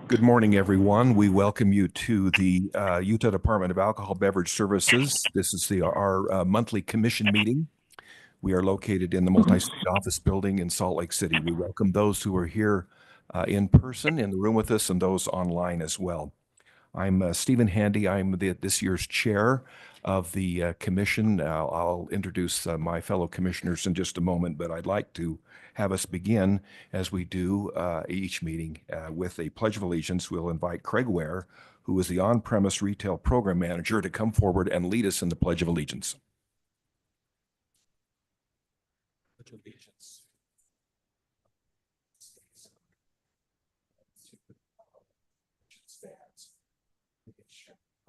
Good morning, everyone. We welcome you to the Utah Department of Alcohol Beverage Services. This is our monthly commission meeting. We are located in the multi-state office building in Salt Lake City. We welcome those who are here in person in the room with us and those online as well. I'm Stephen Handy. I'm this year's chair of the commission. I'll introduce my fellow commissioners in just a moment, but I'd like to have us begin, as we do each meeting, with a Pledge of Allegiance. We'll invite Craig Ware, who is the on-premise retail program manager, to come forward and lead us in the Pledge of Allegiance. Pledge of Allegiance. Stands.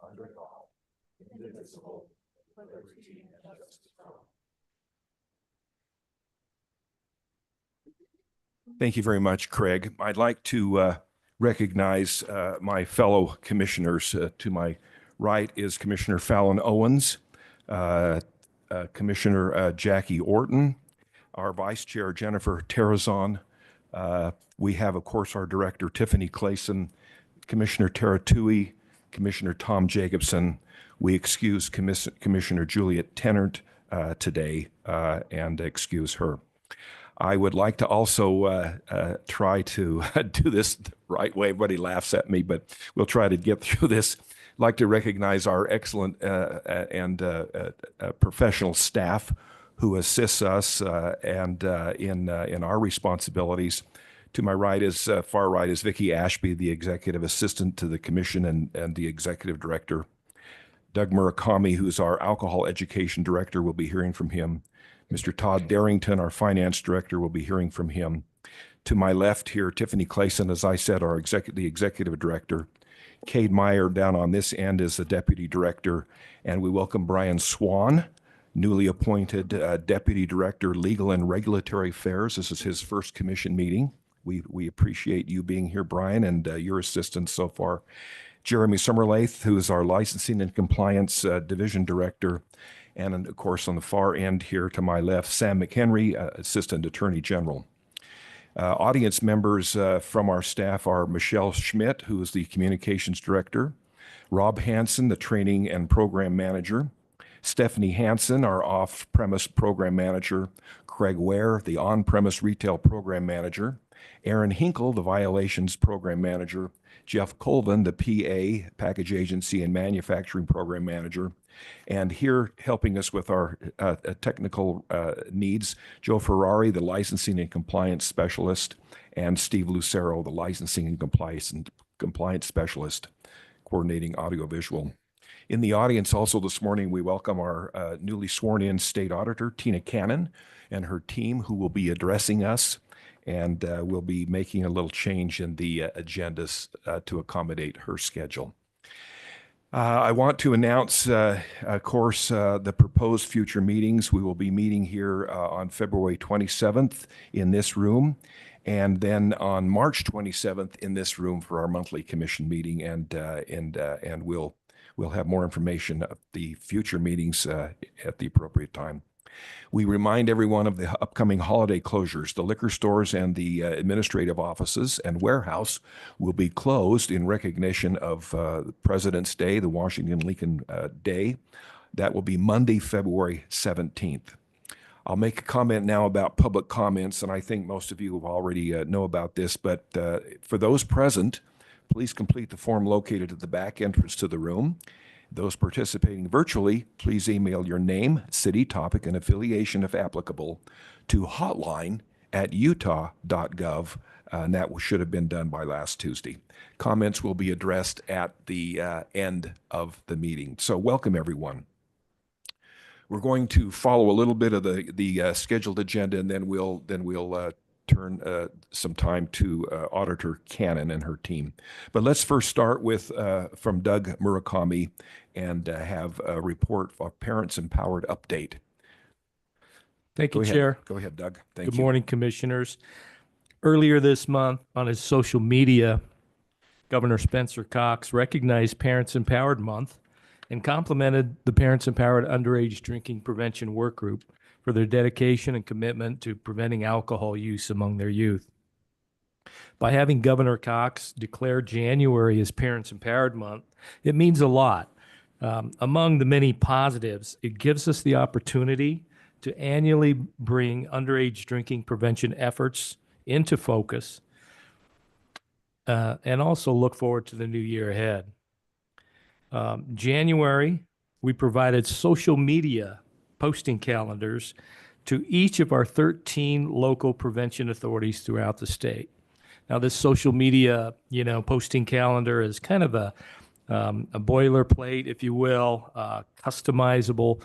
Under God, indivisible, with liberty and justice for all. Thank you very much, Craig. I'd like to recognize my fellow commissioners. To my right is Commissioner Fallon Owens, Commissioner Jackie Orton, our Vice Chair Jennifer Terrazon. We have, of course, our Director Tiffany Clayson, Commissioner Tara Toohey, Commissioner Tom Jacobson. We excuse Commissioner Juliet Tennant today and excuse her. I would like to also try to do this the right way. Everybody laughs at me, but we'll try to get through this. I'd like to recognize our excellent and professional staff who assists us and in our responsibilities. To my right is, far right is Vicki Ashby, the Executive Assistant to the Commission and the Executive Director. Doug Murakami, who's our Alcohol Education Director, will be hearing from him. Mr. Todd Darrington, our Finance Director, will be hearing from him. To my left here, Tiffany Clayson, as I said, the Executive Director. Cade Meyer down on this end is the Deputy Director. And we welcome Brian Swan, newly appointed Deputy Director, Legal and Regulatory Affairs. This is his first commission meeting. We appreciate you being here, Brian, and your assistance so far. Jeremy Summerlath, who is our Licensing and Compliance Division Director. And of course, on the far end here to my left, Sam McHenry, Assistant Attorney General. Audience members from our staff are Michelle Schmidt, who is the Communications Director, Rob Hansen, the Training and Program Manager, Stephanie Hansen, our off-premise Program Manager, Craig Ware, the on-premise Retail Program Manager, Aaron Hinkle, the Violations Program Manager, Jeff Colvin, the PA, Package Agency and Manufacturing Program Manager, and here helping us with our technical needs, Joe Ferrari, the Licensing and Compliance Specialist, and Steve Lucero, the Licensing and Compliance Specialist, coordinating audiovisual. In the audience also this morning, we welcome our newly sworn-in State Auditor, Tina Cannon, and her team, who will be addressing us, and we'll be making a little change in the agendas to accommodate her schedule. I want to announce, of course, the proposed future meetings. We will be meeting here on February 27th in this room, and then on March 27th in this room for our monthly commission meeting, and we'll have more information of the future meetings at the appropriate time. We remind everyone of the upcoming holiday closures. The liquor stores and the administrative offices and warehouse will be closed in recognition of President's Day, the Washington Lincoln Day. That will be Monday, February 17th. I'll make a comment now about public comments, and I think most of you have already know about this, but for those present, please complete the form located at the back entrance to the room. Those participating virtually, please email your name, city, topic, and affiliation, if applicable, to hotline@utah.gov, and that should have been done by last Tuesday. Comments will be addressed at the end of the meeting. So welcome, everyone. We're going to follow a little bit of the scheduled agenda, and then we'll turn some time to Auditor Cannon and her team. But let's first start with from Doug Murakami and have a report of Parents Empowered update. Thank you, Chair. Go ahead, Doug. Thank you. Good morning, Commissioners. Earlier this month on his social media, Governor Spencer Cox recognized Parents Empowered Month and complimented the Parents Empowered Underage Drinking Prevention Work Group for their dedication and commitment to preventing alcohol use among their youth. By having Governor Cox declare January as Parents Empowered Month, it means a lot. Among the many positives, it gives us the opportunity to annually bring underage drinking prevention efforts into focus and also look forward to the new year ahead. January, we provided social media posting calendars to each of our 13 local prevention authorities throughout the state. Now, this social media, posting calendar is kind of a boilerplate, if you will, customizable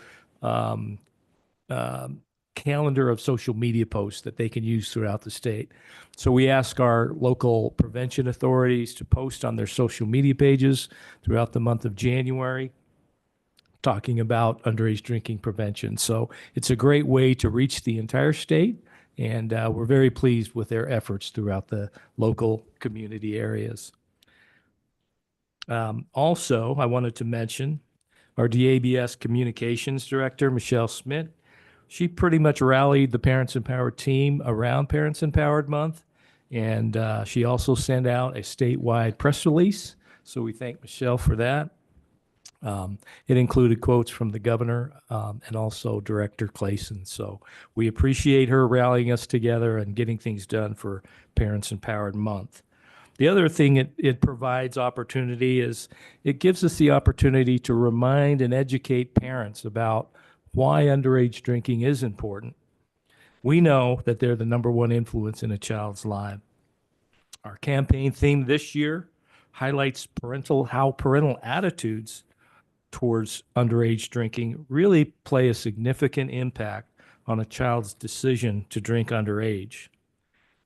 calendar of social media posts that they can use throughout the state. So we ask our local prevention authorities to post on their social media pages throughout the month of January, talking about underage drinking prevention. So it's a great way to reach the entire state, and we're very pleased with their efforts throughout the local community areas. Also, I wanted to mention our DABS Communications Director, Michelle Smith. She pretty much rallied the Parents Empowered team around Parents Empowered Month, and she also sent out a statewide press release. So we thank Michelle for that. It included quotes from the governor and also Director Clayson. So we appreciate her rallying us together and getting things done for Parents Empowered Month. The other thing it provides opportunity is it gives us the opportunity to remind and educate parents about why underage drinking is important. We know that they're the number one influence in a child's life. Our campaign theme this year highlights how parental attitudes towards underage drinking really play a significant impact on a child's decision to drink underage.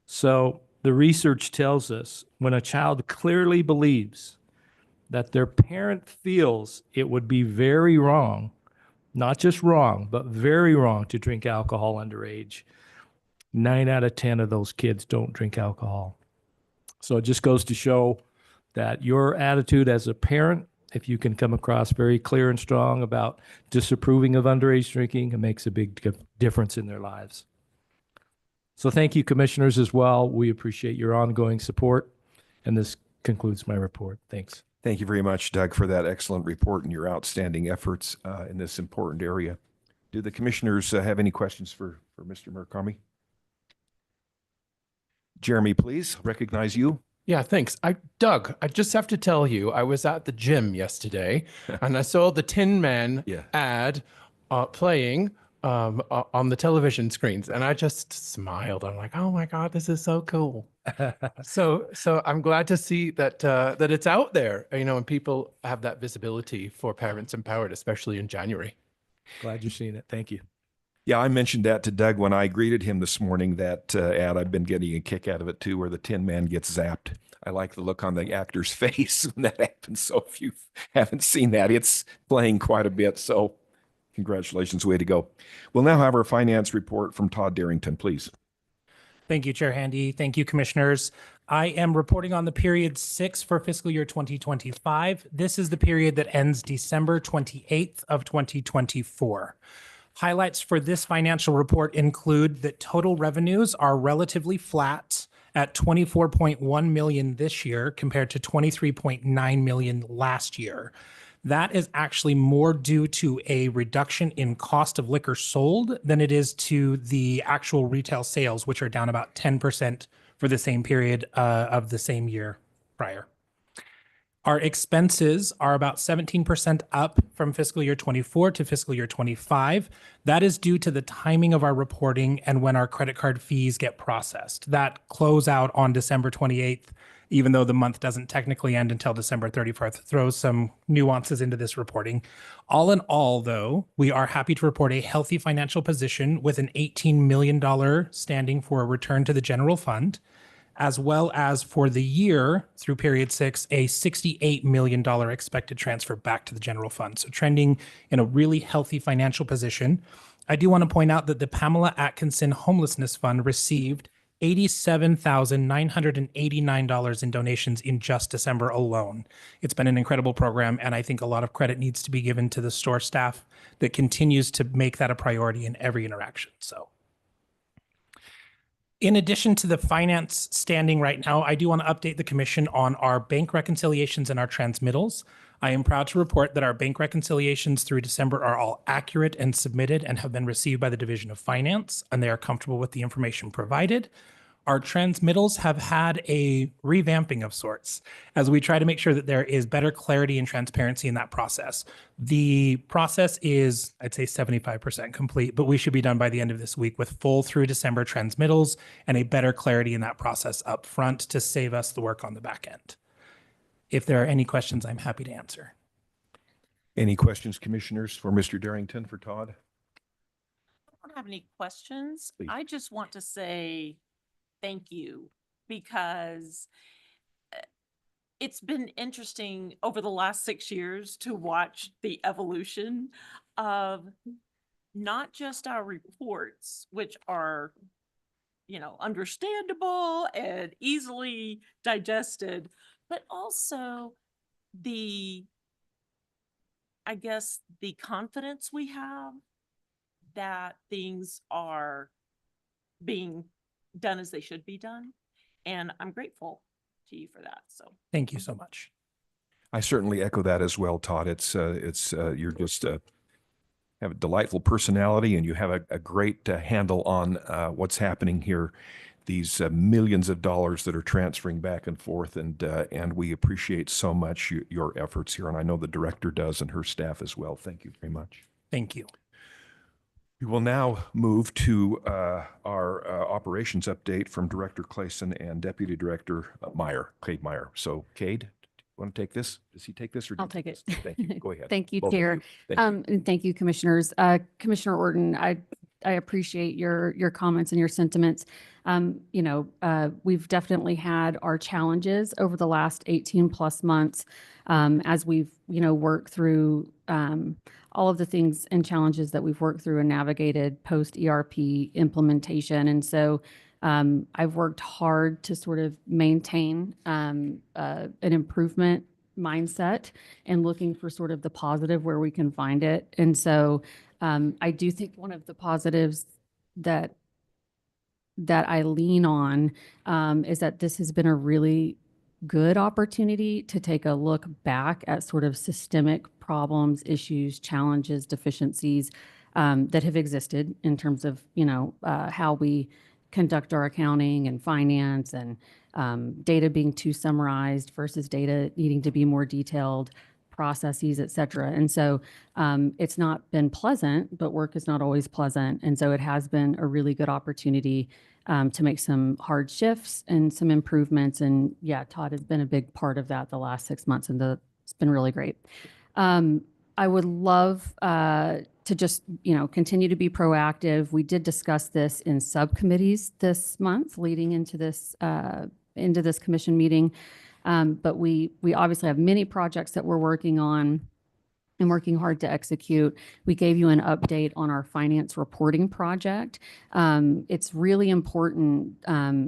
So the research tells us when a child clearly believes that their parent feels it would be very wrong, not just wrong, but very wrong to drink alcohol underage, 9 out of 10 of those kids don't drink alcohol. So it just goes to show that your attitude as a parent, if you can come across very clear and strong about disapproving of underage drinking, it makes a big difference in their lives. So thank you, commissioners, as well. We appreciate your ongoing support. And this concludes my report. Thanks. Thank you very much, Doug, for that excellent report and your outstanding efforts in this important area. Do the commissioners have any questions for Mr. Murakami? Jeremy, please, recognize you. Yeah, thanks. Doug, I just have to tell you, I was at the gym yesterday and I saw the Tin Man ad playing on the television screens, and I just smiled. I'm like, oh my God, this is so cool. So I'm glad to see that that it's out there, and people have that visibility for Parents Empowered, especially in January. Glad you're seeing it. Thank you. Yeah, I mentioned that to Doug when I greeted him this morning, that ad. I've been getting a kick out of it too, where the Tin Man gets zapped. I like the look on the actor's face when that happens. So if you haven't seen that, it's playing quite a bit. So congratulations, way to go. We'll now have our finance report from Todd Darrington, please. Thank you, Chair Handy. Thank you, commissioners. I am reporting on the period 6 for fiscal year 2025. This is the period that ends December 28th of 2024. Highlights for this financial report include that total revenues are relatively flat at $24.1 million this year compared to $23.9 million last year. That is actually more due to a reduction in cost of liquor sold than it is to the actual retail sales, which are down about 10% for the same period of the same year prior. Our expenses are about 17% up from fiscal year 24 to fiscal year 25. That is due to the timing of our reporting and when our credit card fees get processed. That close out on December 28th, even though the month doesn't technically end until December 31st, throws some nuances into this reporting. All in all, though, we are happy to report a healthy financial position with an $18 million standing for a return to the general fund, as well as for the year through period 6, a $68 million expected transfer back to the general fund. So trending in a really healthy financial position. I do want to point out that the Pamela Atkinson Homelessness Fund received $87,989 in donations in just December alone. It's been an incredible program, and I think a lot of credit needs to be given to the store staff that continues to make that a priority in every interaction. So In addition to the finance standing right now, I do want to update the commission on our bank reconciliations and our transmittals. I am proud to report that our bank reconciliations through December are all accurate and submitted and have been received by the Division of Finance, and they are comfortable with the information provided. Our transmittals have had a revamping of sorts as we try to make sure that there is better clarity and transparency in that process. The process is, I'd say, 75% complete, but we should be done by the end of this week with full through December transmittals and a better clarity in that process up front to save us the work on the back end. If there are any questions, I'm happy to answer. Any questions, commissioners, for Mr. Darrington, for Todd? I don't have any questions. Please. I just want to say thank you because it's been interesting over the last 6 years to watch the evolution of not just our reports, which are, understandable and easily digested, but also the confidence we have that things are being done as they should be done. And I'm grateful to you for that. So Thank you so much. I certainly echo that as well, Todd. You're just have a delightful personality, and you have a great handle on what's happening here. These millions of dollars that are transferring back and forth, and we appreciate so much your efforts here, and I know the director does and her staff as well. Thank you very much. Thank you. We will now move to our operations update from Director Clayson and Deputy Director Cade Meyer. So, Cade, do you want to take this? Does he take this? Or I'll take it. Thank you. Go ahead. Thank you, Both of Chair. you. Thank you. And thank you, Commissioners. Commissioner Orton, I appreciate your comments and your sentiments. We've definitely had our challenges over the last 18 plus months as we've, worked through all of the things and challenges that we've worked through and navigated post ERP implementation. And so I've worked hard to sort of maintain an improvement mindset and looking for sort of the positive where we can find it. And so I do think one of the positives that I lean on is that this has been a really good opportunity to take a look back at sort of systemic problems, issues, challenges, deficiencies that have existed in terms of, how we conduct our accounting and finance and data being too summarized versus data needing to be more detailed, processes, et cetera. And so it's not been pleasant, but work is not always pleasant. And so it has been a really good opportunity to make some hard shifts and some improvements. And yeah, Todd has been a big part of that the last 6 months, and it's been really great. I would love to just, continue to be proactive. We did discuss this in subcommittees this month leading into this commission meeting. But we obviously have many projects that we're working on and working hard to execute. We gave you an update on our finance reporting project. It's really important.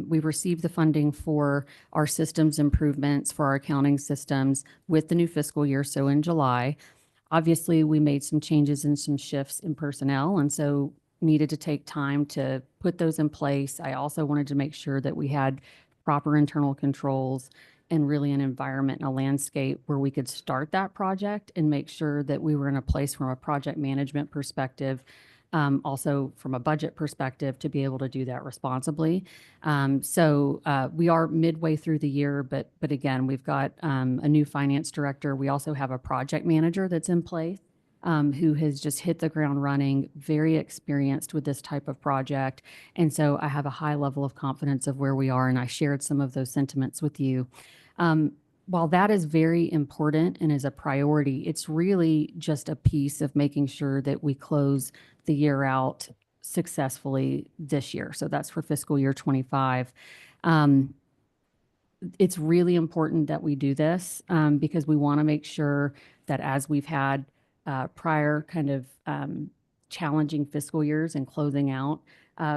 We received the funding for our systems improvements for our accounting systems with the new fiscal year, so in July. Obviously, we made some changes and some shifts in personnel, and so needed to take time to put those in place. I also wanted to make sure that we had proper internal controls and really an environment and a landscape where we could start that project and make sure that we were in a place from a project management perspective, also from a budget perspective, to be able to do that responsibly. So we are midway through the year, but again, we've got a new finance director. We also have a project manager that's in place who has just hit the ground running, very experienced with this type of project. And so I have a high level of confidence of where we are, and I shared some of those sentiments with you. While that is very important and is a priority, it's really just a piece of making sure that we close the year out successfully this year. So that's for fiscal year 25. It's really important that we do this because we want to make sure that as we've had prior kind of challenging fiscal years and closing out,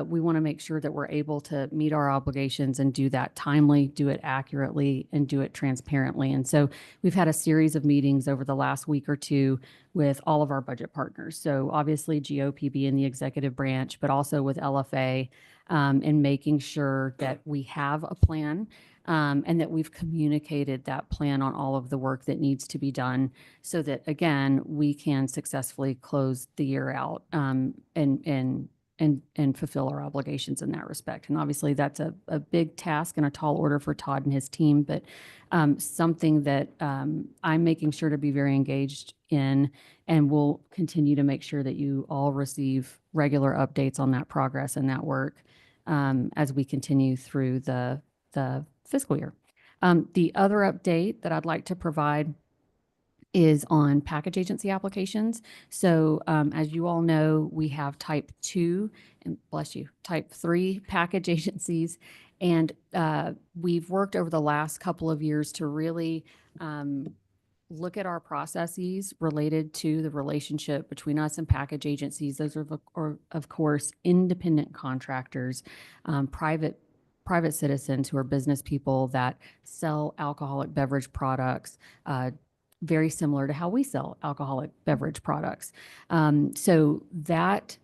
we want to make sure that we're able to meet our obligations and do that timely, do it accurately, and do it transparently. And so we've had a series of meetings over the last week or two with all of our budget partners. So obviously GOPB and the executive branch, but also with LFA and making sure that we have a plan and that we've communicated that plan on all of the work that needs to be done so that, again, we can successfully close the year out and fulfill our obligations in that respect. And obviously, that's a big task and a tall order for Todd and his team, but something that I'm making sure to be very engaged in, and we'll continue to make sure that you all receive regular updates on that progress and that work as we continue through the fiscal year. The other update that I'd like to provide is on package agency applications. So as you all know, we have type 2 and bless you, type 3 package agencies. And we've worked over the last couple of years to really look at our processes related to the relationship between us and package agencies. Those are, of course, independent contractors, private citizens who are business people that sell alcoholic beverage products, very similar to how we sell alcoholic beverage products. So that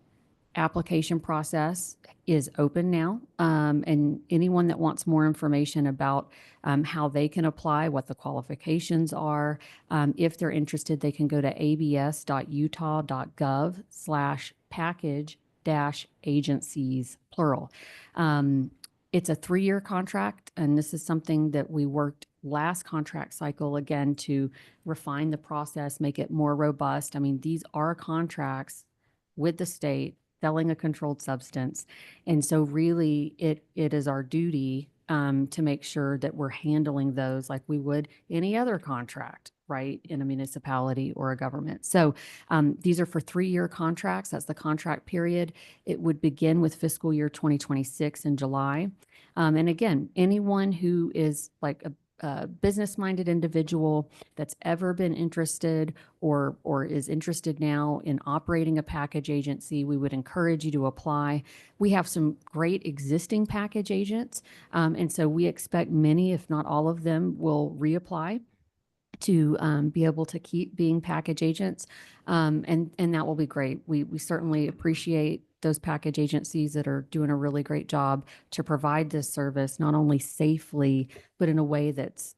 application process is open now. And anyone that wants more information about how they can apply, what the qualifications are, if they're interested, they can go to abs.utah.gov/package-agencies, plural. It's a 3-year contract, and this is something that we worked last contract cycle again to refine the process, make it more robust. I mean, these are contracts with the state selling a controlled substance. And so really it is our duty to make sure that we're handling those like we would any other contract, right, in a municipality or a government. So these are for 3-year contracts. That's the contract period. It would begin with fiscal year 2026 in July. And again, anyone who is like a business-minded individual that's ever been interested or is interested now in operating a package agency, we would encourage you to apply. We have some great existing package agents, and so we expect many, if not all of them, will reapply to be able to keep being package agents, and that will be great. We certainly appreciate those package agencies that are doing a really great job to provide this service, not only safely, but in a way that's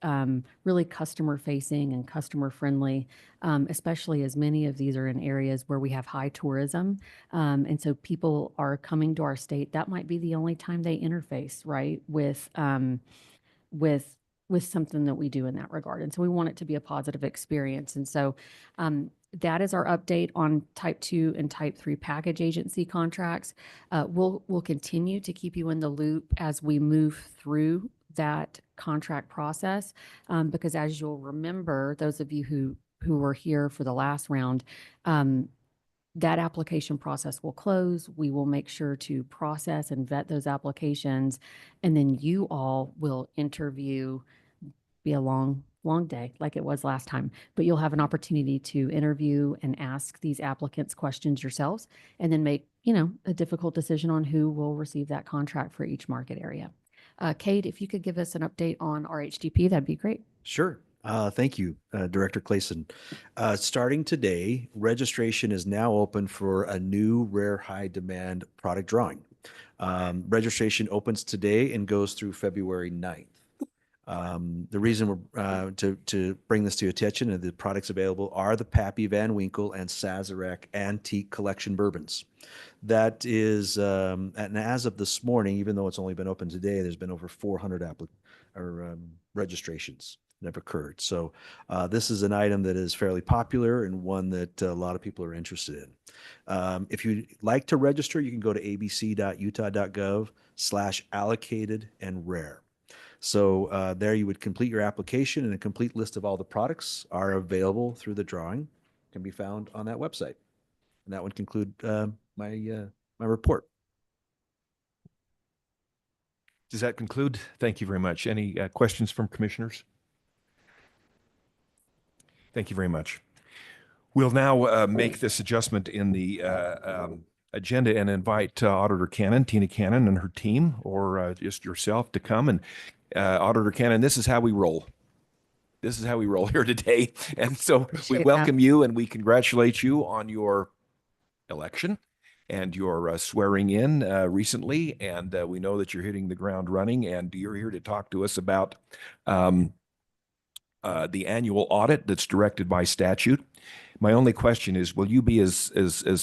really customer facing and customer friendly, especially as many of these are in areas where we have high tourism. And so people are coming to our state. That might be the only time they interface, right, with something that we do in that regard. And so we want it to be a positive experience. And so that is our update on type 2 and type 3 package agency contracts. We'll continue to keep you in the loop as we move through that contract process, because as you'll remember, those of you who were here for the last round, that application process will close. We will make sure to process and vet those applications, and then you all will interview. Be a long day like it was last time, but you'll have an opportunity to interview and ask these applicants questions yourselves and then make, a difficult decision on who will receive that contract for each market area. Kate, if you could give us an update on RHDP, that'd be great. Sure. Thank you, Director Clayson. Starting today, registration is now open for a new rare high demand product drawing. Registration opens today and goes through February 9th. The reason we're to bring this to your attention and the products available are the Pappy Van Winkle and Sazerac Antique Collection bourbons. That is, and as of this morning, even though it's only been open today, there's been over 400 registrations that have occurred. So this is an item that is fairly popular and one that a lot of people are interested in. If you'd like to register, you can go to abc.utah.gov/allocated and rare. So there you would complete your application, and a complete list of all the products are available through the drawing, can be found on that website. And that would conclude my report. Does that conclude? Thank you very much. Any questions from commissioners? Thank you very much. We'll now make this adjustment in the agenda and invite Auditor Tina Cannon and her team, or just yourself, to come. And Auditor Cannon, this is how we roll. This is how we roll here today. And so we welcome you and we congratulate you on your election. and your swearing in recently, and we know that you're hitting the ground running, and you're here to talk to us about the annual audit that's directed by statute. My only question is, will you be as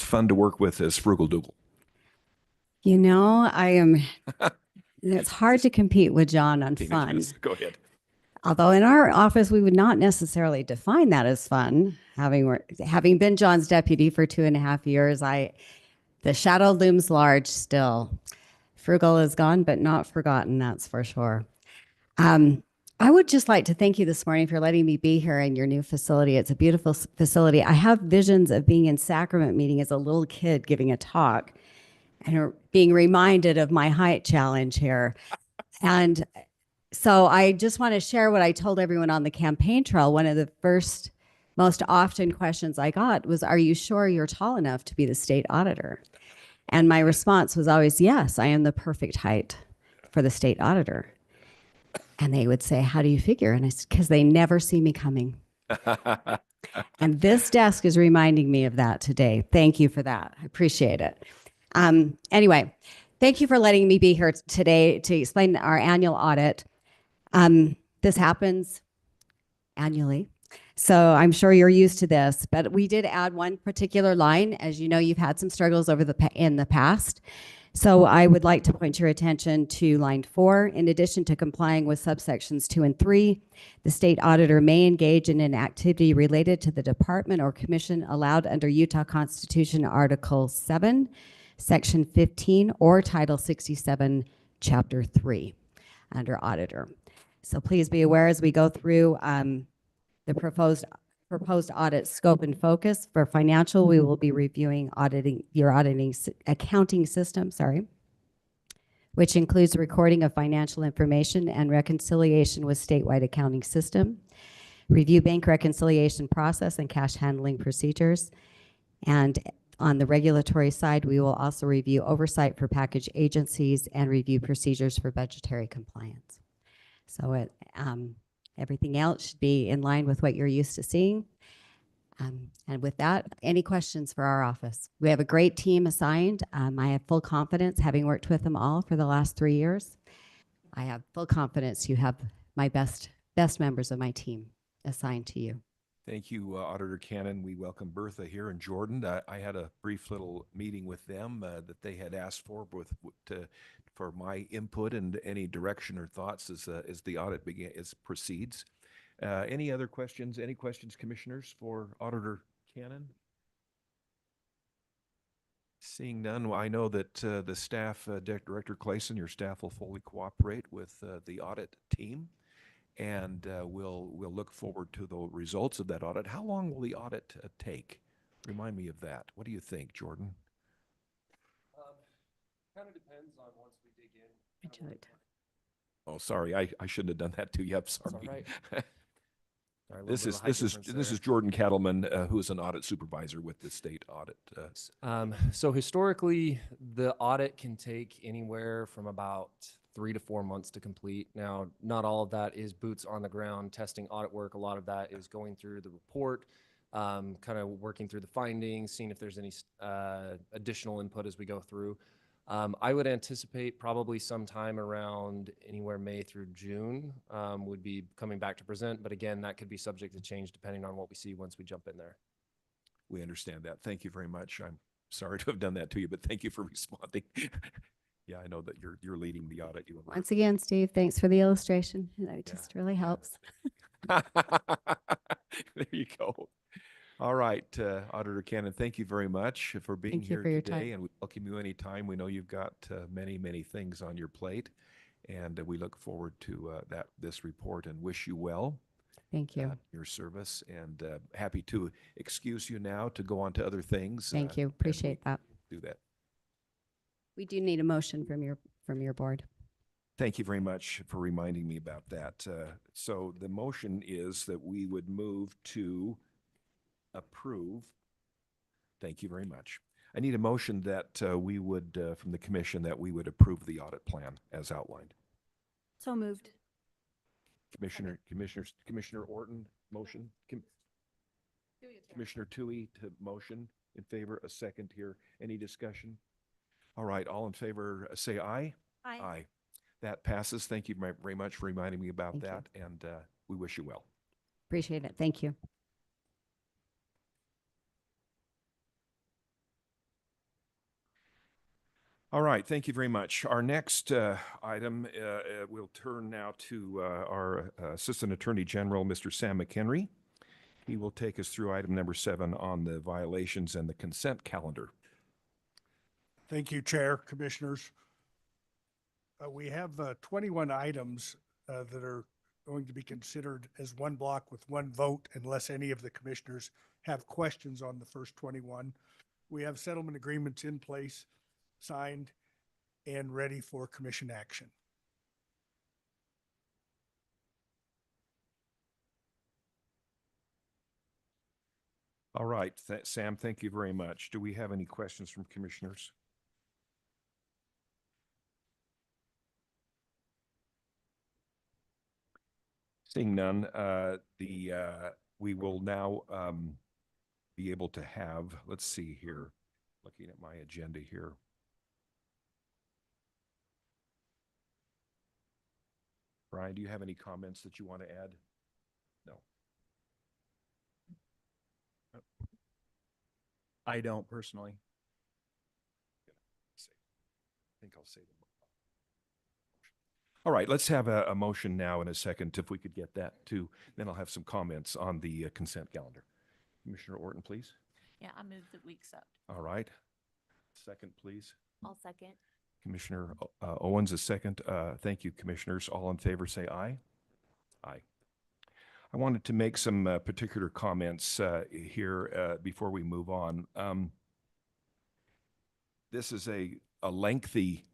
fun to work with as Frugal Dougal? You know, I am, it's hard to compete with John on fun. Teenagers. Go ahead. Although in our office, we would not necessarily define that as fun. Having been John's deputy for 2.5 years, the shadow looms large still. Frugal is gone, but not forgotten, that's for sure. I would just like to thank you this morning for letting me be here in your new facility. It's a beautiful facility. I have visions of being in sacrament meeting as a little kid giving a talk and being reminded of my height challenge here. And so I just want to share what I told everyone on the campaign trail. One of the first, most often questions I got was, are you sure you're tall enough to be the state auditor? And my response was always, yes, I am the perfect height for the state auditor. And they would say, how do you figure? And I said, because they never see me coming. And this desk is reminding me of that today. Thank you for that. I appreciate it. Anyway, thank you for letting me be here today to explain our annual audit. This happens annually, so I'm sure you're used to this, but we did add one particular line. As you know, you've had some struggles in the past. So I would like to point your attention to line 4. In addition to complying with subsections 2 and 3, the state auditor may engage in an activity related to the department or commission allowed under Utah Constitution Article 7, Section 15, or Title 67, Chapter 3, under auditor. So please be aware as we go through the proposed audit scope and focus. For financial, we will be reviewing your accounting system, which includes recording of financial information and reconciliation with statewide accounting system, review bank reconciliation process and cash handling procedures. And on the regulatory side, we will also review oversight for package agencies and review procedures for budgetary compliance. So everything else should be in line with what you're used to seeing. And with that, any questions for our office? We have a great team assigned. I have full confidence, having worked with them all for the last 3 years. I have full confidence you have my best members of my team assigned to you. Thank you, Auditor Cannon. We welcome Bertha here in Jordan. I had a brief little meeting with them that they had asked for for my input and any direction or thoughts as the audit proceeds. Any other questions? Any questions, commissioners, for Auditor Cannon? Seeing none, I know that the staff, Director Clayson, your staff will fully cooperate with the audit team, and we'll look forward to the results of that audit. How long will the audit take? Remind me of that. What do you think, Jordan? Kind of depends on once we dig in. Oh, sorry, I shouldn't have done that to you. I'm sorry. All right. Sorry, This is Jordan Cattleman, who is an audit supervisor with the state audit. So historically, the audit can take anywhere from about 3 to 4 months to complete. Now, not all of that is boots on the ground testing audit work. A lot of that is going through the report, kind of working through the findings, seeing if there's any additional input as we go through. I would anticipate probably sometime around anywhere May through June would be coming back to present. But again, that could be subject to change depending on what we see once we jump in there. We understand that. Thank you very much. I'm sorry to have done that to you, but thank you for responding. Yeah, I know that you're leading the audit. Once again, Steve, thanks for the illustration. That just really helps. There you go. All right, Auditor Cannon, thank you very much for being here today, and we welcome you anytime. We know you've got many, many things on your plate, and we look forward to this report and wish you well. Thank you. Your service, and happy to excuse you now to go on to other things. Thank you. Appreciate that. Do that. We do need a motion from your board. Thank you very much for reminding me about that. So the motion is that we would move to approve. Thank you very much. I need a motion that we would, from the commission, that we would approve the audit plan as outlined. So moved. Commissioner Orton, motion. Commissioner Toohey to motion. in favor, a second here. Any discussion? All right, all in favor, say aye. Aye. That passes. Thank you very much for reminding me about Thank you. that, and we wish you well. Appreciate it. Thank you. All right, thank you very much. Our next item, we'll turn now to our Assistant Attorney General, Mr. Sam McHenry. He will take us through item number 7 on the violations and the consent calendar. Thank you, Chair, Commissioners. We have 21 items that are going to be considered as one block with one vote unless any of the commissioners have questions on the first 21. We have settlement agreements in place, signed, and ready for commission action. All right, Sam, thank you very much. Do we have any questions from commissioners? Seeing none, we will now be able to have, let's see here, looking at my agenda here. Brian, do you have any comments that you want to add? No. I don't personally. I think I'll say them. All right, let's have a motion now in a second, if we could get that too. Then I'll have some comments on the consent calendar. Commissioner Orton, please. Yeah, I move that we accept. All right. Second, please. I'll second. Commissioner Owens, a second. Thank you, commissioners. All in favor, say aye. Aye. I wanted to make some particular comments here before we move on. This is a lengthy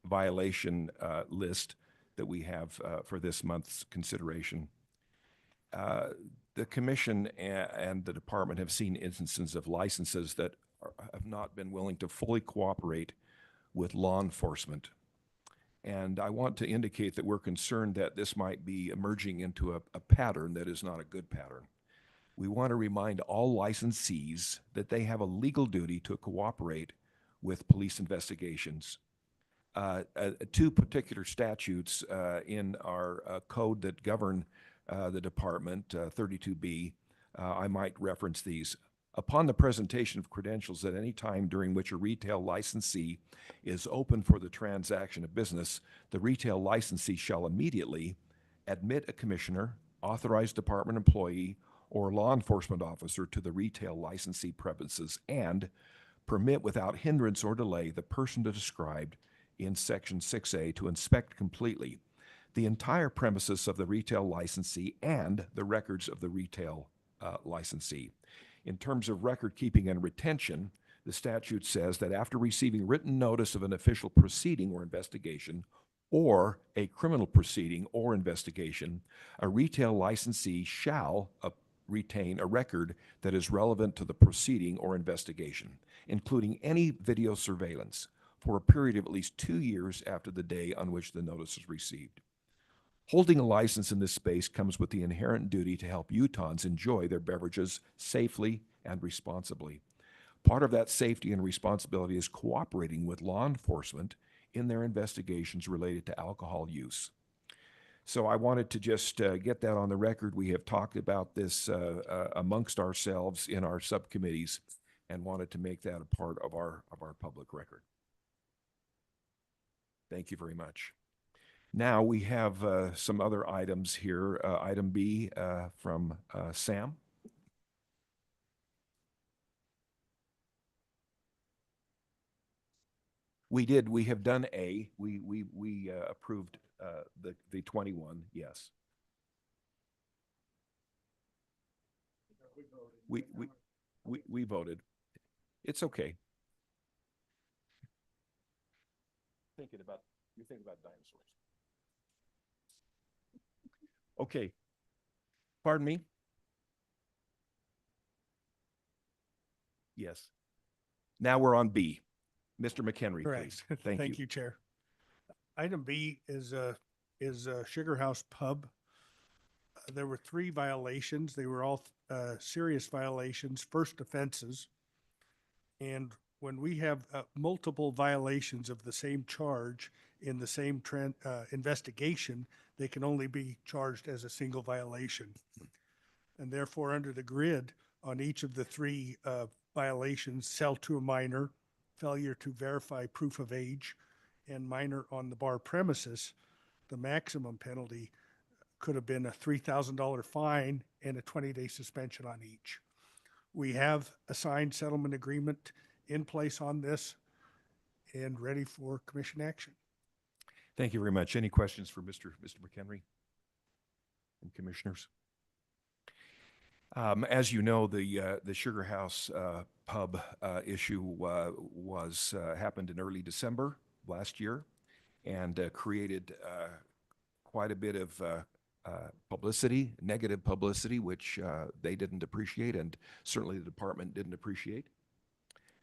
violation list that we have for this month's consideration. The commission and the department have seen instances of licenses that have not been willing to fully cooperate with law enforcement. And I want to indicate that we're concerned that this might be emerging into a pattern that is not a good pattern. We want to remind all licensees that they have a legal duty to cooperate with police investigations. Two particular statutes in our code that govern the department, 32B, I might reference these. Upon the presentation of credentials at any time during which a retail licensee is open for the transaction of business, the retail licensee shall immediately admit a commissioner, authorized department employee, or law enforcement officer to the retail licensee premises and permit without hindrance or delay the person described in Section 6A to inspect completely the entire premises of the retail licensee and the records of the retail licensee. In terms of record keeping and retention, the statute says that after receiving written notice of an official proceeding or investigation or a criminal proceeding or investigation, a retail licensee shall retain a record that is relevant to the proceeding or investigation, including any video surveillance, for a period of at least 2 years after the day on which the notice is received. Holding a license in this space comes with the inherent duty to help Utahns enjoy their beverages safely and responsibly. Part of that safety and responsibility is cooperating with law enforcement in their investigations related to alcohol use. So I wanted to just get that on the record. We have talked about this amongst ourselves in our subcommittees and wanted to make that a part of our public record. Thank you very much. Now we have some other items here. Item B from Sam. We have done A. We approved the 21, yes. We voted. It's okay. You're thinking about dinosaurs. Okay. Pardon me? Yes. Now we're on B. Mr. McHenry, Correct. please. Thank you. Chair. Item B is Sugar House Pub. there were 3 violations. They were all serious violations, first offenses. And when we have multiple violations of the same charge in the same investigation, they can only be charged as a single violation. And therefore, under the grid, on each of the 3 violations, sell to a minor, failure to verify proof of age, and minor on the bar premises, the maximum penalty could have been a $3,000 fine and a 20-day suspension on each. We have a signed settlement agreement in place on this and ready for commission action. Thank you very much. Any questions for Mr. McHenry and commissioners? As you know, the Sugar House pub issue happened in early December last year and created quite a bit of publicity, negative publicity, which they didn't appreciate, and certainly the department didn't appreciate.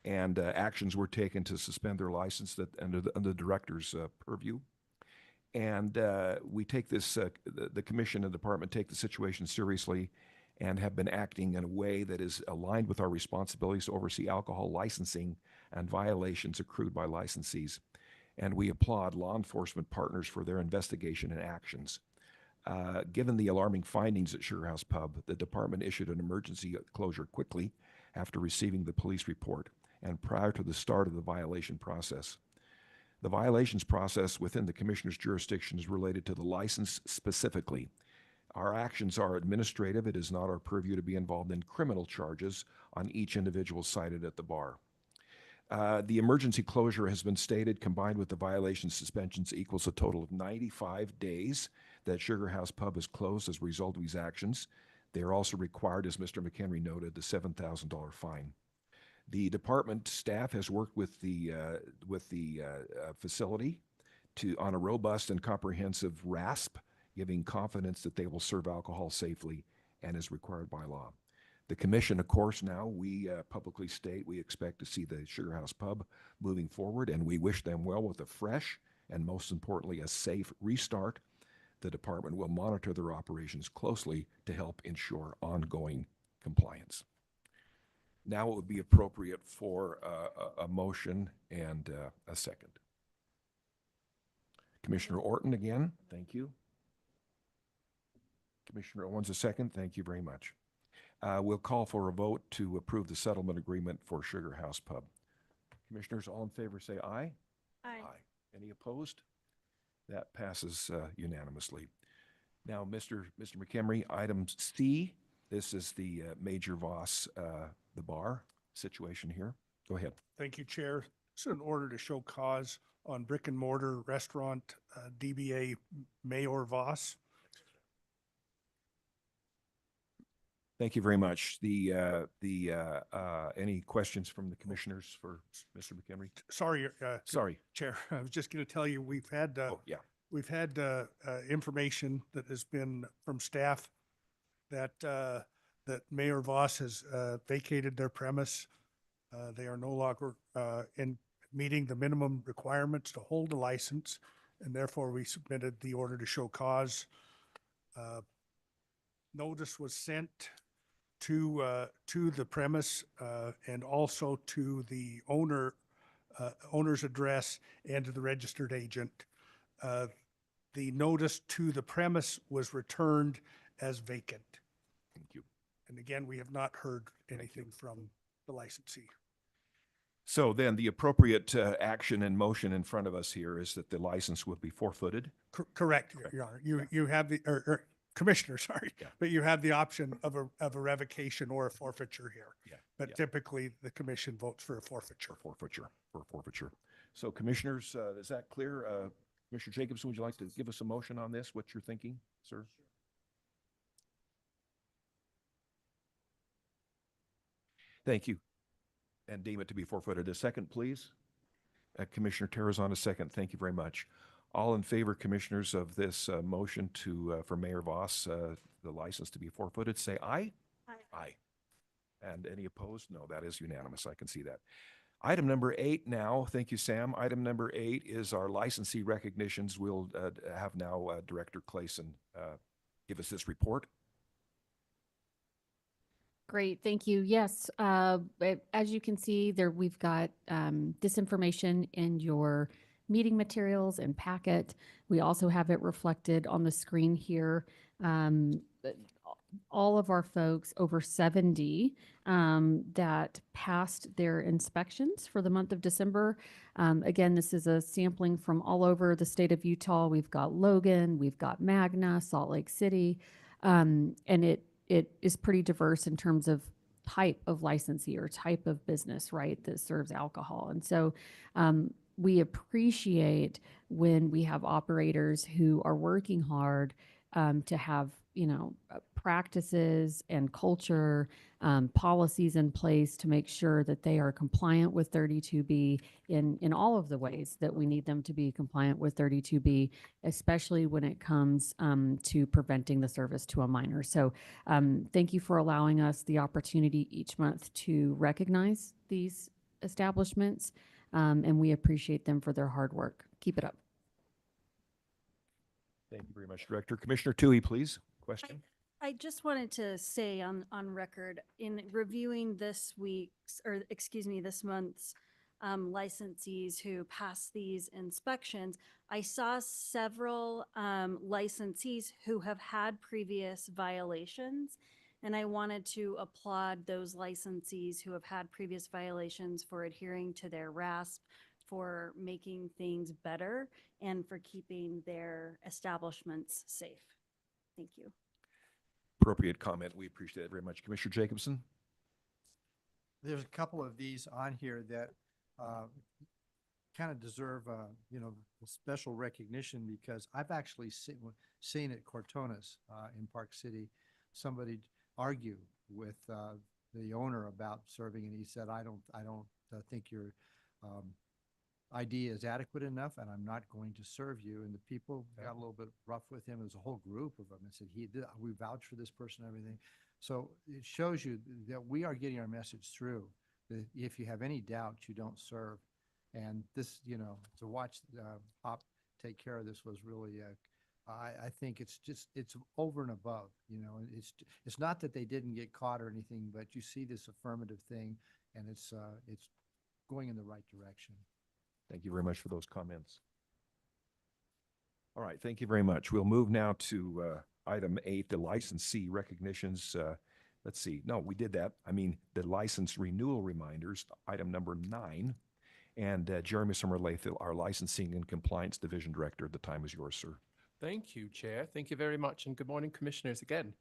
And actions were taken to suspend their license under the director's purview. And we take this, the commission and department take the situation seriously and have been acting in a way that is aligned with our responsibilities to oversee alcohol licensing and violations accrued by licensees. And we applaud law enforcement partners for their investigation and actions. Given the alarming findings at Sugar House Pub, the department issued an emergency closure quickly after receiving the police report and prior to the start of the violation process. The violations process within the commissioner's jurisdiction is related to the license specifically. Our actions are administrative. It is not our purview to be involved in criminal charges on each individual cited at the bar. The emergency closure has been stated, combined with the violation suspensions, equals a total of 95 days that Sugar House Pub is closed as a result of these actions. They are also required, as Mr. McHenry noted, the $7,000 fine. The department staff has worked with the facility on a robust and comprehensive RASP, giving confidence that they will serve alcohol safely and as required by law. The commission, of course, now we publicly state we expect to see the Sugar House Pub moving forward, and we wish them well with a fresh and, most importantly, a safe restart. The department will monitor their operations closely to help ensure ongoing compliance. Now it would be appropriate for a motion and a second. Commissioner Orton again, thank you. Commissioner Owens a second, thank you very much. We'll call for a vote to approve the settlement agreement for Sugar House Pub. Commissioners, all in favor say aye. Aye. Any opposed? That passes unanimously. Now, Mr. McHenry, item C, this is the Major Voss, the bar situation here. Go ahead. Thank you, Chair. This is an order to show cause on brick and mortar restaurant DBA Mayor Voss. Thank you very much. Any questions from the commissioners for Mr. McHenry? Sorry, Sorry. Chair. I was just going to tell you we've had information that has been from staff that that Mayor Voss has vacated their premise. They are no longer in meeting the minimum requirements to hold a license, and therefore we submitted the order to show cause. Notice was sent to the premise and also to the owner's address and to the registered agent. The notice to the premise was returned as vacant. Thank you. And again, we have not heard anything from the licensee. So then the appropriate action and motion in front of us here is that the license would be forfeited. Correct, Your Honor. You have the, or Commissioner, sorry, Yeah. but you have the option of a revocation or a forfeiture here. Yeah. But typically, the commission votes for a forfeiture. Forfeiture. So commissioners, is that clear? Commissioner Jacobson, would you like to give us a motion on this, what you're thinking, sir? Thank you. And deem it to be forfeited. A second, please. Commissioner Terrazon, a second. Thank you very much. All in favor, commissioners, of this motion for Mayor Voss, the license to be forfeited, say aye. Aye. Aye. And any opposed? No, that is unanimous. I can see that. Item number 8 now. Thank you, Sam. Item number 8 is our licensee recognitions. We'll have now Director Clayson give us this report. Great, thank you. Yes, as you can see there, we've got this information in your meeting materials and packet. We also have it reflected on the screen here. But all of our folks, over 70, that passed their inspections for the month of December. Again, this is a sampling from all over the state of Utah. We've got Logan, we've got Magna, Salt Lake City, and it is pretty diverse in terms of type of licensee or type of business, right, that serves alcohol. And so we appreciate when we have operators who are working hard to have, practices and culture, policies in place to make sure that they are compliant with 32B in all of the ways that we need them to be compliant with 32B, especially when it comes to preventing the service to a minor. So thank you for allowing us the opportunity each month to recognize these establishments, and we appreciate them for their hard work. Keep it up. Thank you very much, Director. Commissioner Tui, please. Question? I just wanted to say on record, in reviewing this month's licensees who passed these inspections, I saw several licensees who have had previous violations. And I wanted to applaud those licensees who have had previous violations for adhering to their RASP, for making things better, and for keeping their establishments safe. Thank you. Appropriate comment. We appreciate it very much. Commissioner Jacobson? There's a couple of these on here that kind of deserve, special recognition, because I've actually seen at Cortonas in Park City, somebody argue with the owner about serving, and he said, I don't think your ID is adequate enough, and I'm not going to serve you. And the people got a little bit rough with him. It was a whole group of them, and said, we vouch for this person and everything. So it shows you that we are getting our message through, that if you have any doubt, you don't serve. And this, to watch Pop take care of this was really, I think it's over and above, it's not that they didn't get caught or anything, but you see this affirmative thing, and it's going in the right direction. Thank you very much for those comments. All right, thank you very much. We'll move now to item 8, the licensee recognitions. Let's see. No, we did that. I mean, the license renewal reminders, item number 9. And Jeremy Summer-Lathill, our Licensing and Compliance Division Director. The time is yours, sir. Thank you, Chair. Thank you very much, and good morning, Commissioners. Again,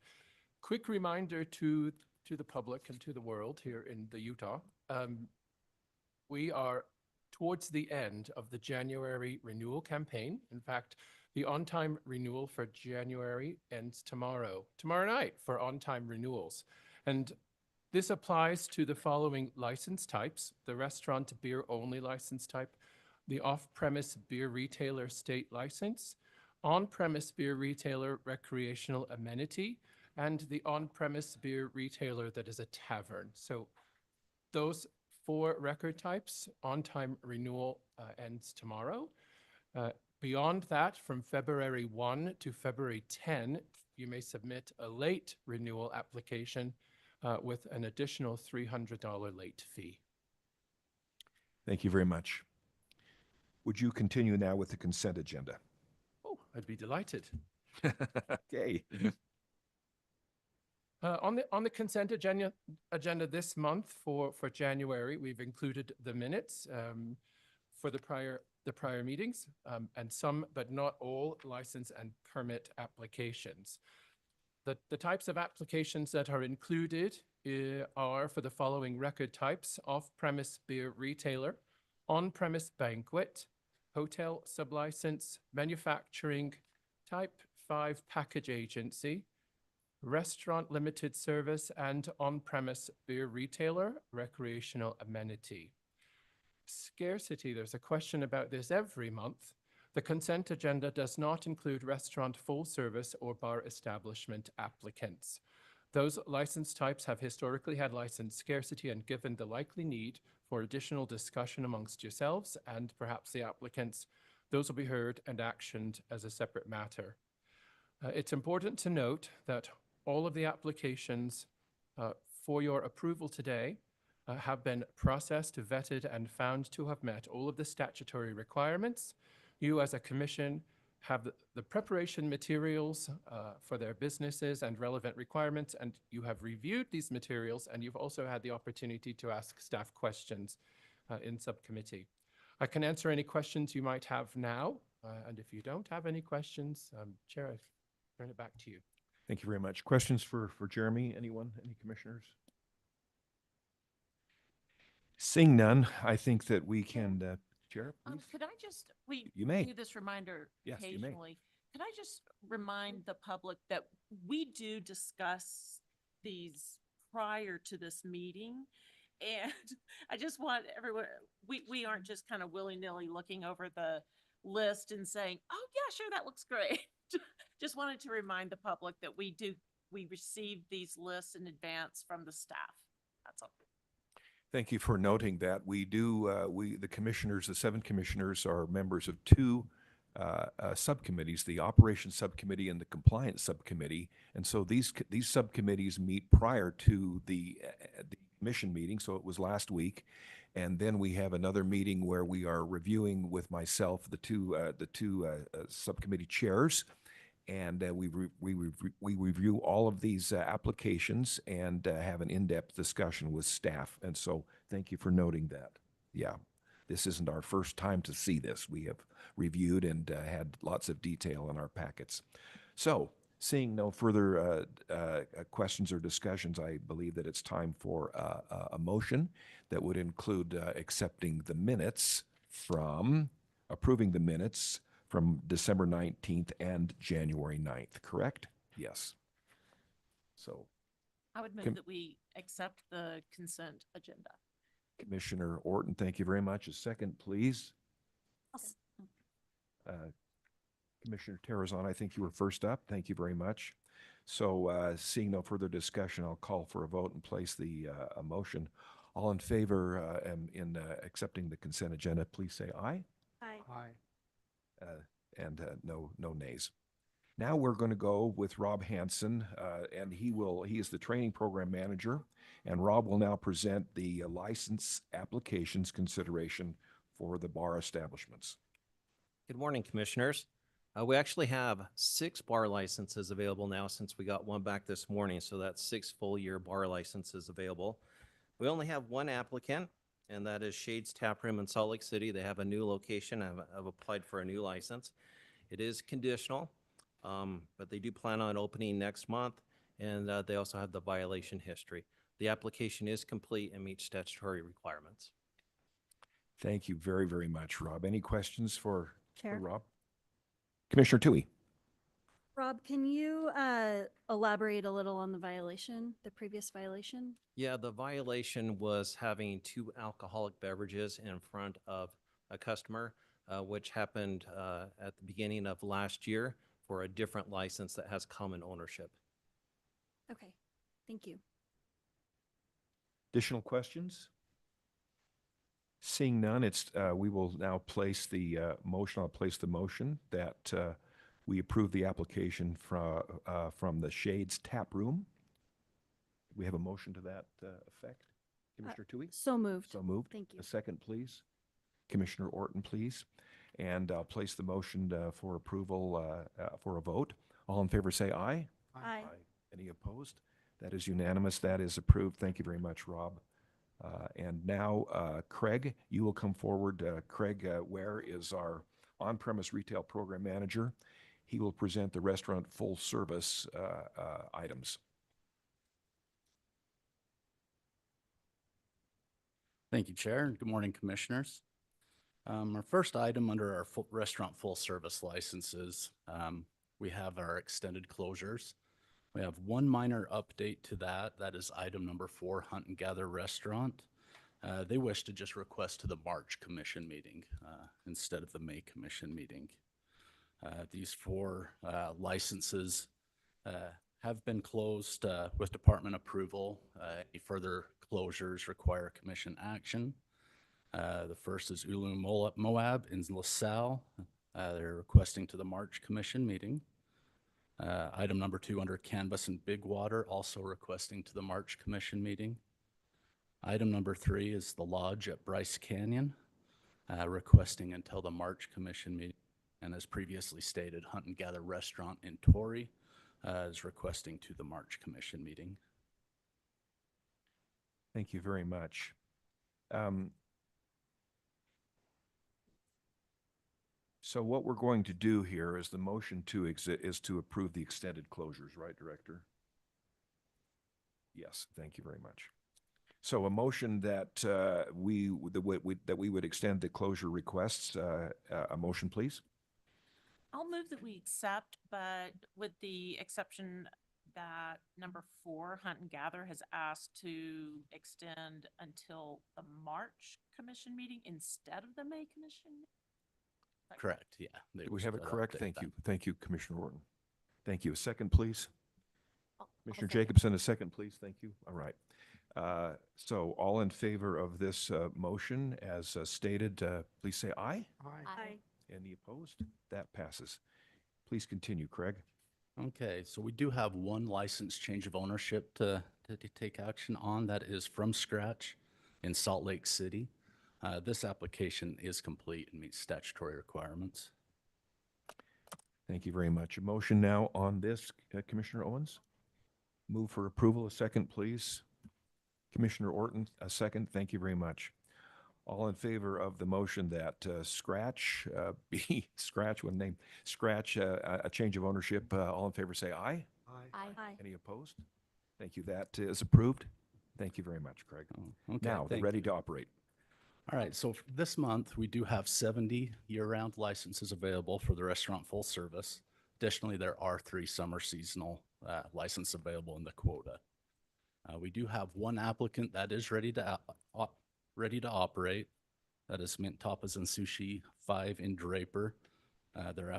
quick reminder to the public and to the world here in the Utah. We are towards the end of the January renewal campaign. In fact, the on-time renewal for January ends tomorrow night for on-time renewals. And this applies to the following license types: the restaurant beer only license type, the off-premise beer retailer state license, on-premise beer retailer recreational amenity, and the on-premise beer retailer that is a tavern. So those 4 record types, on-time renewal ends tomorrow. Beyond that, from February 1 to February 10, you may submit a late renewal application with an additional $300 late fee. Thank you very much. Would you continue now with the consent agenda? Oh, I'd be delighted. Okay. On the consent agenda this month for January, we've included the minutes for the prior meetings, and some but not all license and permit applications. The types of applications that are included are for the following record types: off-premise beer retailer, on-premise banquet, hotel sublicense, manufacturing, type 5 package agency, restaurant limited service, and on-premise beer retailer recreational amenity. Scarcity, there's a question about this every month. The consent agenda does not include restaurant full service or bar establishment applicants. Those license types have historically had license scarcity, and given the likely need for additional discussion amongst yourselves and perhaps the applicants, those will be heard and actioned as a separate matter. It's important to note that all of the applications for your approval today have been processed, vetted, and found to have met all of the statutory requirements. You, as a commission, have the preparation materials for their businesses and relevant requirements, and you have reviewed these materials, and you've also had the opportunity to ask staff questions in subcommittee. I can answer any questions you might have now, and if you don't have any questions, Chair, I turn it back to you. Thank you very much. Questions for Jeremy? Anyone? Any commissioners? Seeing none, I think that we can, Chair, please. Could I just, we You may. do this reminder Yes, you may. occasionally. Could I just remind the public that we do discuss these prior to this meeting? And I just want everyone, we aren't just kind of willy-nilly looking over the list and saying, oh, yeah, sure, that looks great. Just wanted to remind the public that we receive these lists in advance from the staff. That's all. Thank you for noting that. We do, the commissioners, the 7 commissioners are members of 2 subcommittees, the Operations Subcommittee and the Compliance Subcommittee. And so these subcommittees meet prior to the commission meeting, so it was last week. And then we have another meeting where we are reviewing with myself the two subcommittee chairs. And we review all of these applications and have an in-depth discussion with staff. And so thank you for noting that. Yeah, this isn't our first time to see this. We have reviewed and had lots of detail in our packets. So seeing no further questions or discussions, I believe that it's time for a motion that would include accepting the minutes from, approving the minutes from December 19th and January 9th, correct? Yes. So I would move that we accept the consent agenda. Commissioner Orton, thank you very much. A second, please. Commissioner Terrazon, I think you were first up. Thank you very much. So seeing no further discussion, I'll call for a vote and place the a motion. All in favor in accepting the consent agenda, please say aye. Aye. Aye. No nays. Now we're going to go with Rob Hanson, and he is the training program manager, and Rob will now present the license applications consideration for the bar establishments. Good morning, commissioners. We actually have 6 bar licenses available now since we got one back this morning, so that's 6 full-year bar licenses available. We only have 1 applicant, and that is Shades Tap Room in Salt Lake City. They have a new location. I've applied for a new license. It is conditional, but they do plan on opening next month, and they also have the violation history. The application is complete and meets statutory requirements. Thank you very, very much, Rob. Any questions for Chair. Rob? Commissioner Toohey. Rob, can you elaborate a little on the violation, the previous violation? Yeah, the violation was having 2 alcoholic beverages in front of a customer, which happened at the beginning of last year for a different license that has common ownership. Okay, thank you. Additional questions? Seeing none, we will now place the motion. I'll place the motion that we approve the application from the Shades Tap Room. We have a motion to that effect. Commissioner Toohey? So moved. So moved. Thank you. A second, please. Commissioner Orton, please. And I'll place the motion for approval for a vote. All in favor say aye. Aye. Any opposed? That is unanimous. That is approved. Thank you very much, Rob. And now, Craig, you will come forward. Craig Ware is our on-premise retail program manager. He will present the restaurant full service items. Thank you, Chair. Good morning, Commissioners. Our first item under our restaurant full service licenses, we have our extended closures. We have one minor update to that. That is item number 4, Hunt and Gather Restaurant. They wish to just request to the March Commission meeting instead of the May Commission meeting. These 4 licenses have been closed with department approval. Any further closures require commission action. The first is Ulu Moab in LaSalle. They're requesting to the March Commission meeting. Item number 2 under Canvas and Big Water, also requesting to the March Commission meeting. Item number 3 is the Lodge at Bryce Canyon, requesting until the March Commission meeting. And as previously stated, Hunt and Gather Restaurant in Torrey is requesting to the March Commission meeting. Thank you very much. So what we're going to do here is the motion is to approve the extended closures, right, Director? Yes, thank you very much. So a motion that we would extend the closure requests. A motion, please. I'll move that we accept, but with the exception that number 4, Hunt and Gather, has asked to extend until the March Commission meeting instead of the May Commission. Correct, yeah. Do we have it correct? Thank you. Thank you, Commissioner Orton. Thank you. A second, please. Commissioner Jacobson, a second, please. Thank you. All right. So all in favor of this motion as stated, please say aye. Aye. Any opposed? That passes. Please continue, Craig. Okay, so we do have one license change of ownership to take action on. That is from scratch in Salt Lake City. This application is complete and meets statutory requirements. Thank you very much. A motion now on this, Commissioner Owens. Move for approval. A second, please. Commissioner Orton, a second. Thank you very much. All in favor of the motion that Scratch, Scratch, one name, Scratch, a change of ownership, all in favor say aye. Aye. Any opposed? Thank you. That is approved. Thank you very much, Craig. Okay, Now, they're thank ready you. to operate. All right, so this month, we do have 70 year-round licenses available for the restaurant full service. Additionally, there are 3 summer seasonal licenses available in the quota. We do have one applicant that is ready to operate. That is Mint Tapas and Sushi 5 in Draper. Their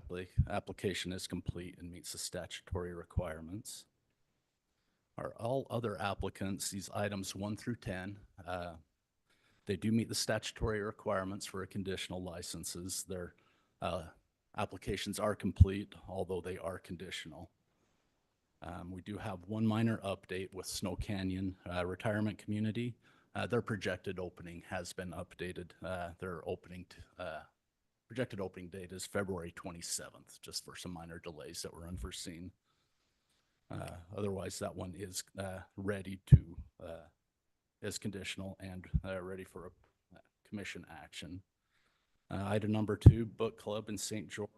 application is complete and meets the statutory requirements. Our all other applicants, these items 1 through 10, they do meet the statutory requirements for a conditional licenses. Their applications are complete, although they are conditional. We do have one minor update with Snow Canyon Retirement Community. Their projected opening has been updated. Their projected opening date is February 27th, just for some minor delays that were unforeseen. Otherwise, that one is ready to is conditional and ready for a commission action. Item number 2, Book Club in St. George.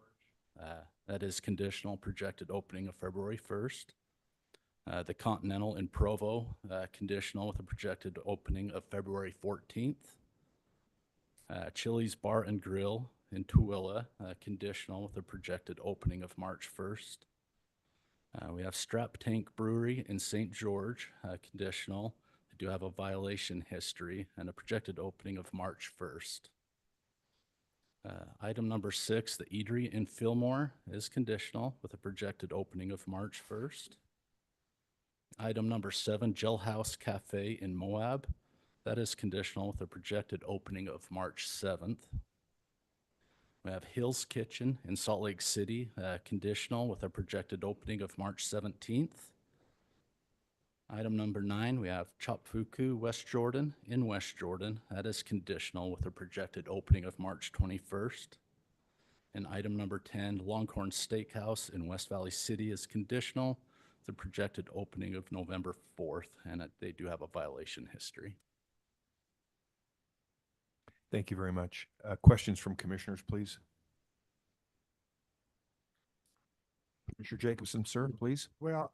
That is conditional, projected opening of February 1st. The Continental in Provo, conditional with a projected opening of February 14th. Chili's Bar and Grill in Tooele, conditional with a projected opening of March 1st. We have Strap Tank Brewery in St. George, conditional. They do have a violation history and a projected opening of March 1st. Item number 6, the Eatery in Fillmore is conditional with a projected opening of March 1st. Item number 7, Jailhouse Cafe in Moab. That is conditional with a projected opening of March 7th. We have Hill's Kitchen in Salt Lake City, conditional with a projected opening of March 17th. Item number 9, we have Chopfuku West Jordan in West Jordan. That is conditional with a projected opening of March 21st. And item number 10, Longhorn Steakhouse in West Valley City is conditional with a projected opening of November 4th, and they do have a violation history. Thank you very much. Questions from commissioners, please. Commissioner Jacobson, sir, please. Well,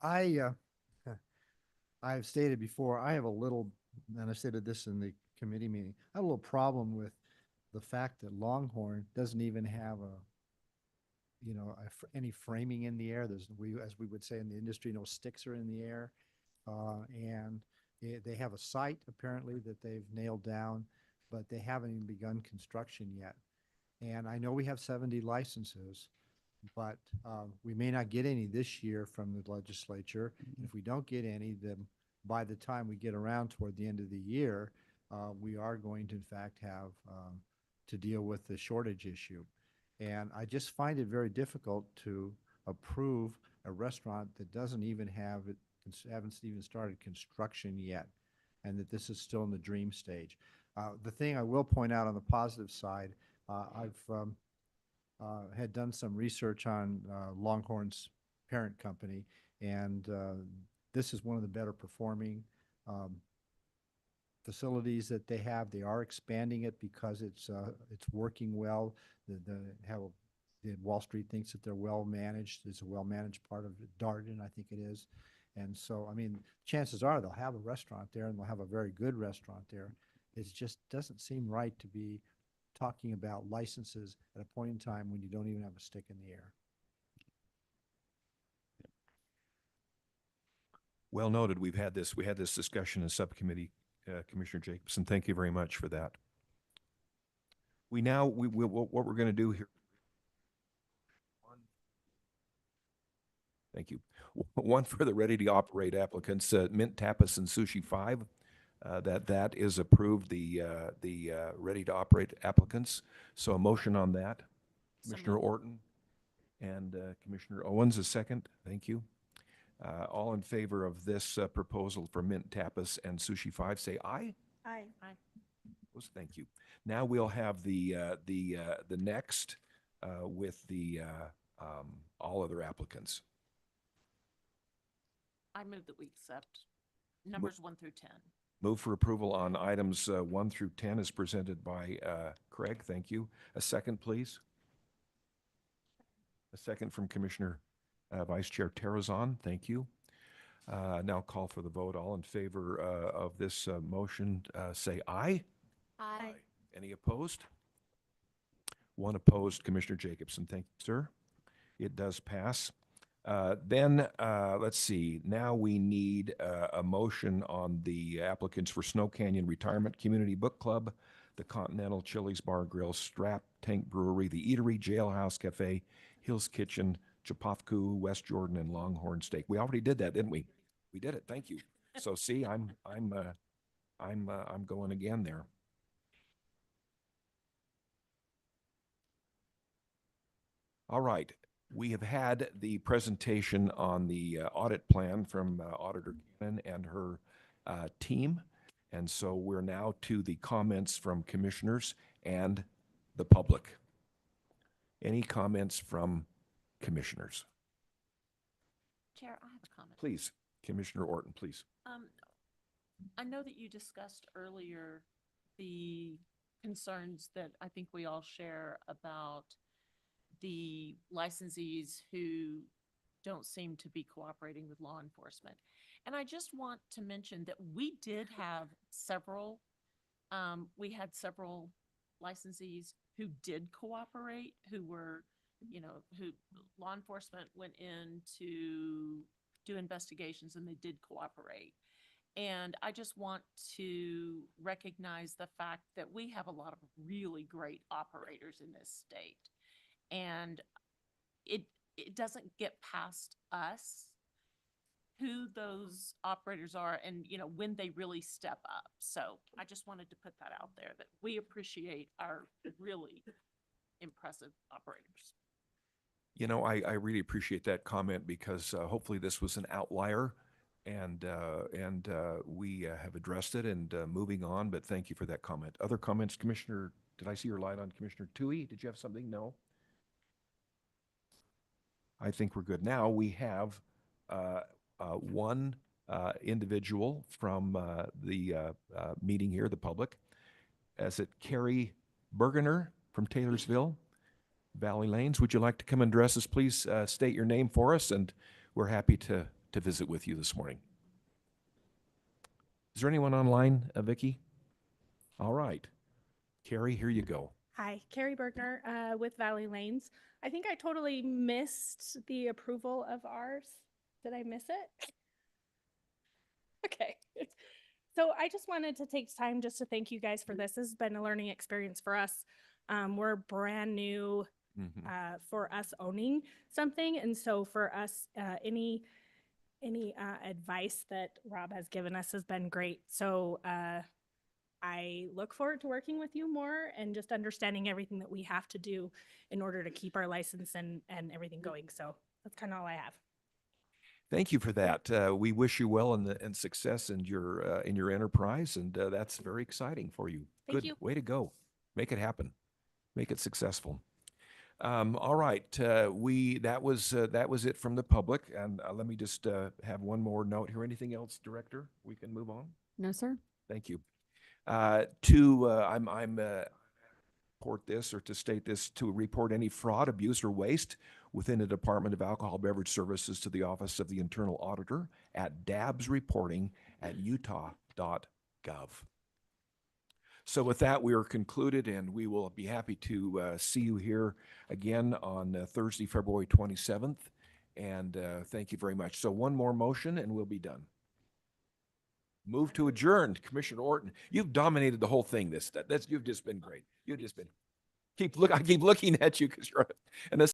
I've stated before, I have a little, and I stated this in the committee meeting, I have a little problem with the fact that Longhorn doesn't even have any framing in the air. As we would say in the industry, no sticks are in the air. And they have a site apparently that they've nailed down, but they haven't even begun construction yet. And I know we have 70 licenses, but we may not get any this year from the legislature. And if we don't get any, then by the time we get around toward the end of the year, we are going to in fact have to deal with the shortage issue. And I just find it very difficult to approve a restaurant that doesn't even have it, haven't even started construction yet, and that this is still in the dream stage. The thing I will point out on the positive side, I've had done some research on Longhorn's parent company, and this is one of the better performing facilities that they have. They are expanding it because it's working well. How the Wall Street thinks that they're well managed. It's a well managed part of Darden, I think it is. And so, I mean, chances are they'll have a restaurant there, and they'll have a very good restaurant there. It just doesn't seem right to be talking about licenses at a point in time when you don't even have a stick in the air. Well noted. We had this discussion in subcommittee, Commissioner Jacobson. Thank you very much for that. What we're going to do here. Thank you. One for the ready to operate applicants, Mint Tapas and Sushi 5. That is approved, the ready to operate applicants. So a motion on that. Commissioner Orton and Commissioner Owens, a second. Thank you. All in favor of this proposal for Mint Tapas and Sushi 5, say aye. Aye. Thank you. Now we'll have the next with the all other applicants. I move that we accept numbers 1 through 10. Move for approval on items 1 through 10 is presented by Craig. Thank you. A second, please. A second from Commissioner Vice Chair Terrazon. Thank you. Now call for the vote. All in favor of this motion, say aye. Aye. Any opposed? One opposed, Commissioner Jacobson. Thank you, sir. It does pass. Let's see. Now we need a motion on the applicants for Snow Canyon Retirement Community Book Club, the Continental Chili's Bar Grill, Strap Tank Brewery, the Eatery, Jailhouse Cafe, Hill's Kitchen, Chapofku, West Jordan, and Longhorn Steak. We already did that, didn't we? We did it. Thank you. So see, I'm going again there. All right. We have had the presentation on the audit plan from Auditor Cannon and her team. And so we're now to the comments from commissioners and the public. Any comments from commissioners? Chair, I have a comment. Please, Commissioner Orton, please. I know that you discussed earlier the concerns that I think we all share about the licensees who don't seem to be cooperating with law enforcement. And I just want to mention that we did have several licensees who did cooperate, who were, who law enforcement went in to do investigations and they did cooperate. And I just want to recognize the fact that we have a lot of really great operators in this state. And it doesn't get past us who those operators are and, when they really step up. So I just wanted to put that out there, that we appreciate our really impressive operators. I really appreciate that comment because hopefully this was an outlier and we have addressed it and moving on, but thank you for that comment. Other comments, Commissioner? Did I see your light on, Commissioner Toohey? Did you have something? No? I think we're good. Now we have one individual from the meeting here, the public. Is it Carrie Bergener from Taylorsville, Valley Lanes? Would you like to come and address us? Please state your name for us, and we're happy to visit with you this morning. Is there anyone online, Vicki? All right. Carrie, here you go. Hi, Carrie Bergner with Valley Lanes. I think I totally missed the approval of ours. Did I miss it? Okay. So I just wanted to take time just to thank you guys for this. This has been a learning experience for us. We're brand new for us owning something. And so for us, any advice that Rob has given us has been great. So I look forward to working with you more and just understanding everything that we have to do in order to keep our license and everything going. So that's kind of all I have. Thank you for that. We wish you well and success in your enterprise, and that's very exciting for you. Thank Good you. way to go. Make it happen. Make it successful. All right, that was it from the public, and let me just have one more note here. Anything else, Director? We can move on. No, sir. Thank you. To state this, to report any fraud, abuse, or waste within the Department of Alcohol Beverage Services to the Office of the Internal Auditor at dabsreporting@utah.gov. So with that, we are concluded, and we will be happy to see you here again on Thursday, February 27th. And thank you very much. So one more motion, and we'll be done. Move to adjourn. Commissioner Orton, you've dominated the whole thing. You've just been great. You've just been. I keep looking at you because you're, and this